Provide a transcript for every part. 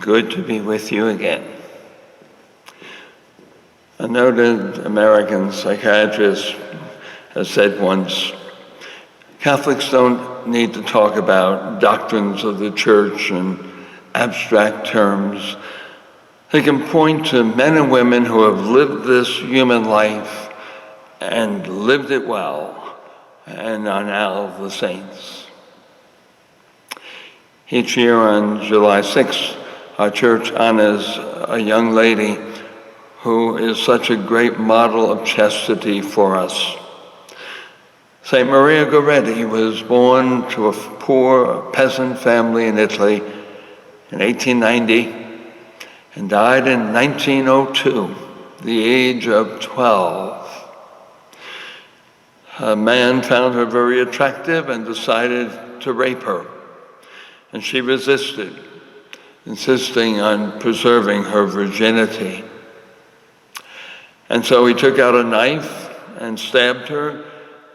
Good to be with you again. A noted American psychiatrist has said once, Catholics don't need to talk about doctrines of the church in abstract terms. They can point to men and women who have lived this human life and lived it well and are now the saints. Each year on July 6th, our church honors a young lady who is such a great model of chastity for us. St. Maria Goretti was born to a poor peasant family in Italy in 1890 and died in 1902, the age of 12. A man found her very attractive and decided to rape her, and she resisted, insisting on preserving her virginity. And so he took out a knife and stabbed her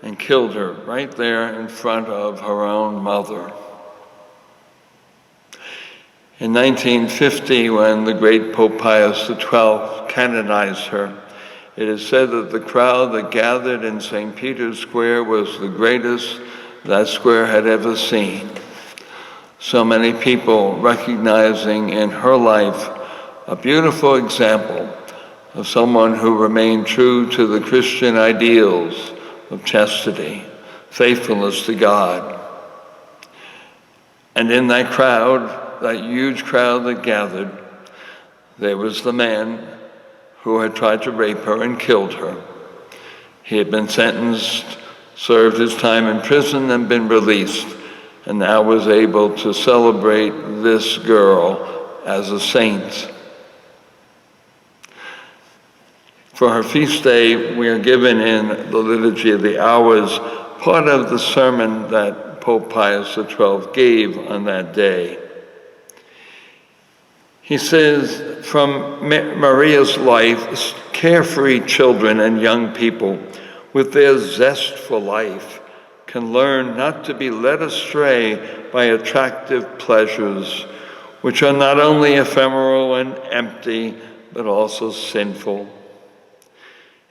and killed her right there in front of her own mother. In 1950, when the great Pope Pius XII canonized her, it is said that the crowd that gathered in St. Peter's Square was the greatest that square had ever seen. So many people recognizing in her life a beautiful example of someone who remained true to the Christian ideals of chastity, faithfulness to God. And in that crowd, that huge crowd that gathered, there was the man who had tried to rape her and killed her. He had been sentenced, served his time in prison, and been released, and now was able to celebrate this girl as a saint. For her feast day, we are given in the Liturgy of the Hours part of the sermon that Pope Pius XII gave on that day. He says, from Maria's life, carefree children and young people with their zest for life can learn not to be led astray by attractive pleasures, which are not only ephemeral and empty, but also sinful.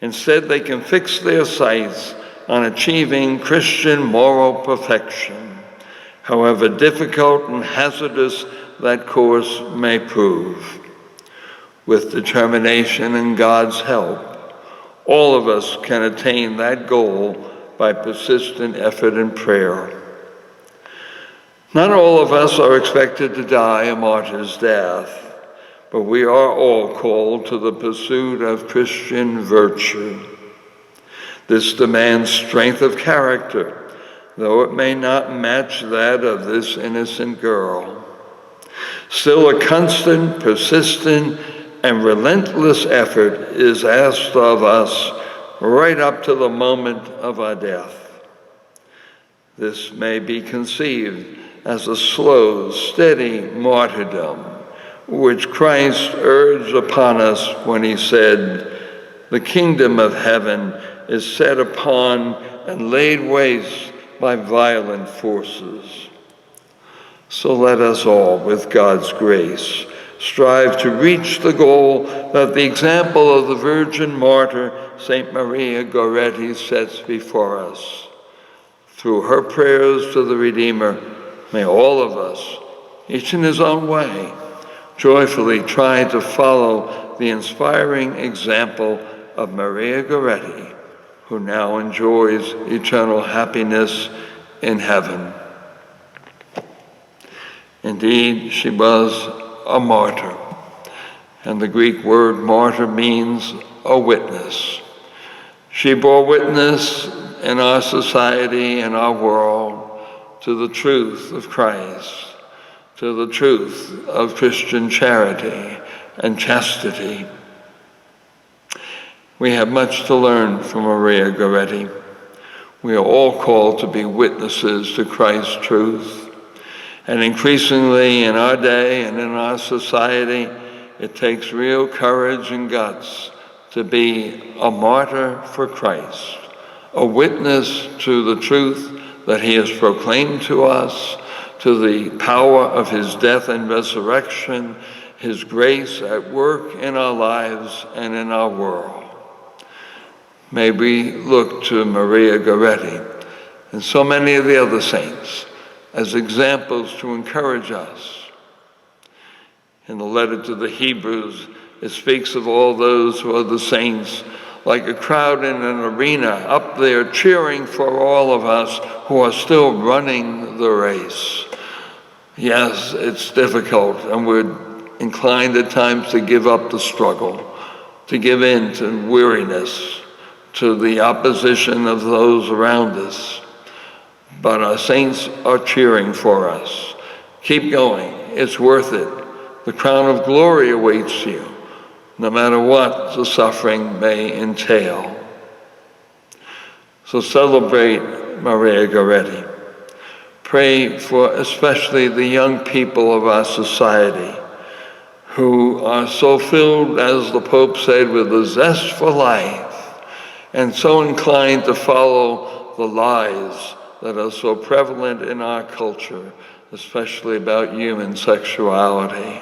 Instead, they can fix their sights on achieving Christian moral perfection, however difficult and hazardous that course may prove. With determination and God's help, all of us can attain that goal by persistent effort and prayer. Not all of us are expected to die a martyr's death, but we are all called to the pursuit of Christian virtue. This demands strength of character, though it may not match that of this innocent girl. Still, a constant, persistent, and relentless effort is asked of us right up to the moment of our death. This may be conceived as a slow, steady martyrdom, which Christ urged upon us when he said, "The kingdom of heaven is set upon and laid waste by violent forces." So let us all, with God's grace, strive to reach the goal that the example of the Virgin Martyr, St. Maria Goretti, sets before us. Through her prayers to the Redeemer, may all of us, each in his own way, joyfully try to follow the inspiring example of Maria Goretti, who now enjoys eternal happiness in heaven. Indeed, she was a martyr, and the Greek word martyr means a witness. She bore witness in our society and our world to the truth of Christ, to the truth of Christian charity and chastity. We have much to learn from Maria Goretti. We are all called to be witnesses to Christ's truth. And increasingly in our day and in our society, it takes real courage and guts to be a martyr for Christ, a witness to the truth that he has proclaimed to us, to the power of his death and resurrection, his grace at work in our lives and in our world. May we look to Maria Goretti and so many of the other saints as examples to encourage us. In the letter to the Hebrews, it speaks of all those who are the saints, like a crowd in an arena up there cheering for all of us who are still running the race. Yes, it's difficult, and we're inclined at times to give up the struggle, to give in to weariness, to the opposition of those around us. But our saints are cheering for us. Keep going, it's worth it. The crown of glory awaits you, no matter what the suffering may entail. So celebrate Maria Goretti. Pray for especially the young people of our society who are so filled, as the Pope said, with a zest for life and so inclined to follow the lies that are so prevalent in our culture, especially about human sexuality.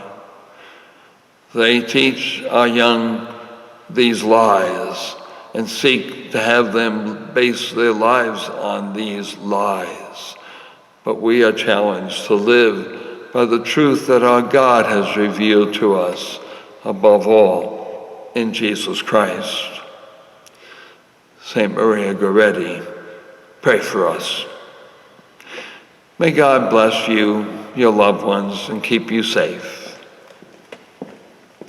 They teach our young these lies and seek to have them base their lives on these lies. But we are challenged to live by the truth that our God has revealed to us, above all, in Jesus Christ. Saint Maria Goretti, pray for us. May God bless you, your loved ones, and keep you safe.